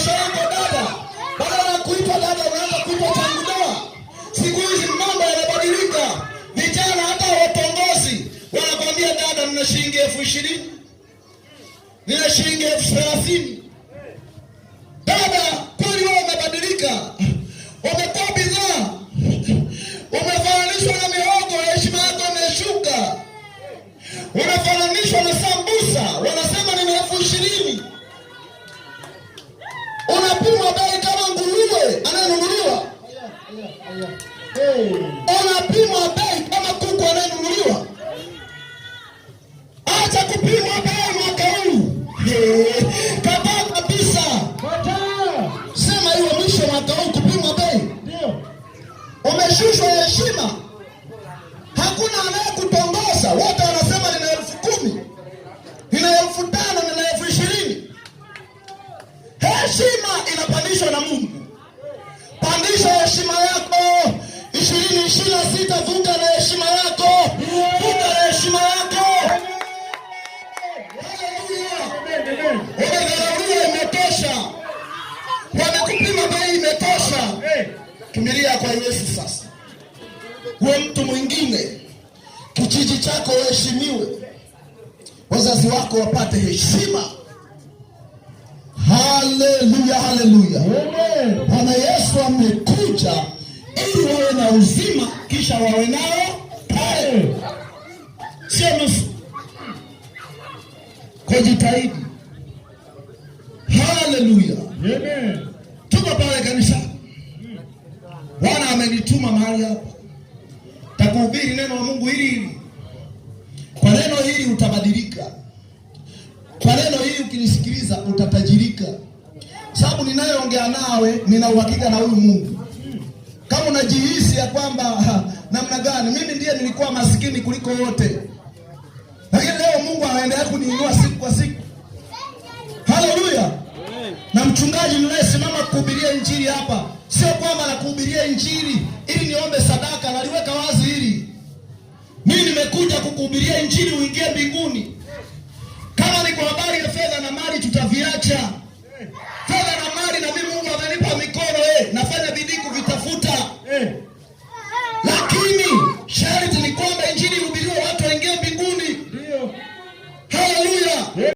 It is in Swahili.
kesho yako dada, badala ya kuitwa dada unaanza kuitwa tangu ndoa. Siku hizi mambo yanabadilika. Vijana hata watongozi wanakwambia dada, nina shilingi 20,000, nina shilingi 30,000. Dada, kweli wewe umebadilika. Umekuwa bidhaa. Umefananishwa na mihogo, heshima yako imeshuka. Umefananishwa na sambusa, wanasema ni 20,000. Unapimwa bei kama nguruwe anayenunuliwa. Unapimwa bei kama kuku anayenunuliwa. Acha kupimwa bei mwaka huu. Kataa kabisa. Sema hiyo mwisho mwaka huu kupimwa bei. Umeshushwa heshima. Hakuna anayekutongoza. Wote wanasema nina 10,000, nina 5,000, nina 20,000. Heshima inapandishwa na Mungu. Pandisha heshima yako. 2026 vuka na heshima yako. Vuka na heshima yako. Haleluya. Wewe imetosha. Wanakupima bei imetosha. Kimbilia kwa Yesu sasa. Uwe mtu mwingine. Kijiji chako heshimiwe. Wazazi wako wapate heshima. Haleluya, haleluya. Bwana Yesu amekuja ili wawe na uzima kisha wawe nao pale. Sio nusu. Kwa jitahidi. Haleluya. Amen. Tuko pale kanisa. Bwana amenituma mahali hapa. Takuhubiri neno la Mungu hili. Kwa neno hili utabadilika. Kwa neno hili ukinisikiliza utatajirika. Sababu ninayeongea nawe nina uhakika na huyu Mungu. Kama unajihisi ya kwamba namna gani mimi ndiye nilikuwa maskini kuliko wote, lakini leo Mungu anaendelea kuniinua siku kwa siku. Haleluya. Na mchungaji ninayesimama kuhubiria injili hapa, sio kwamba nakuhubiria injili ili niombe sadaka, naliweka wazi hili. Mimi nimekuja kukuhubiria injili uingie mbinguni. Kama ni kwa habari ya fedha na mali tutaviacha.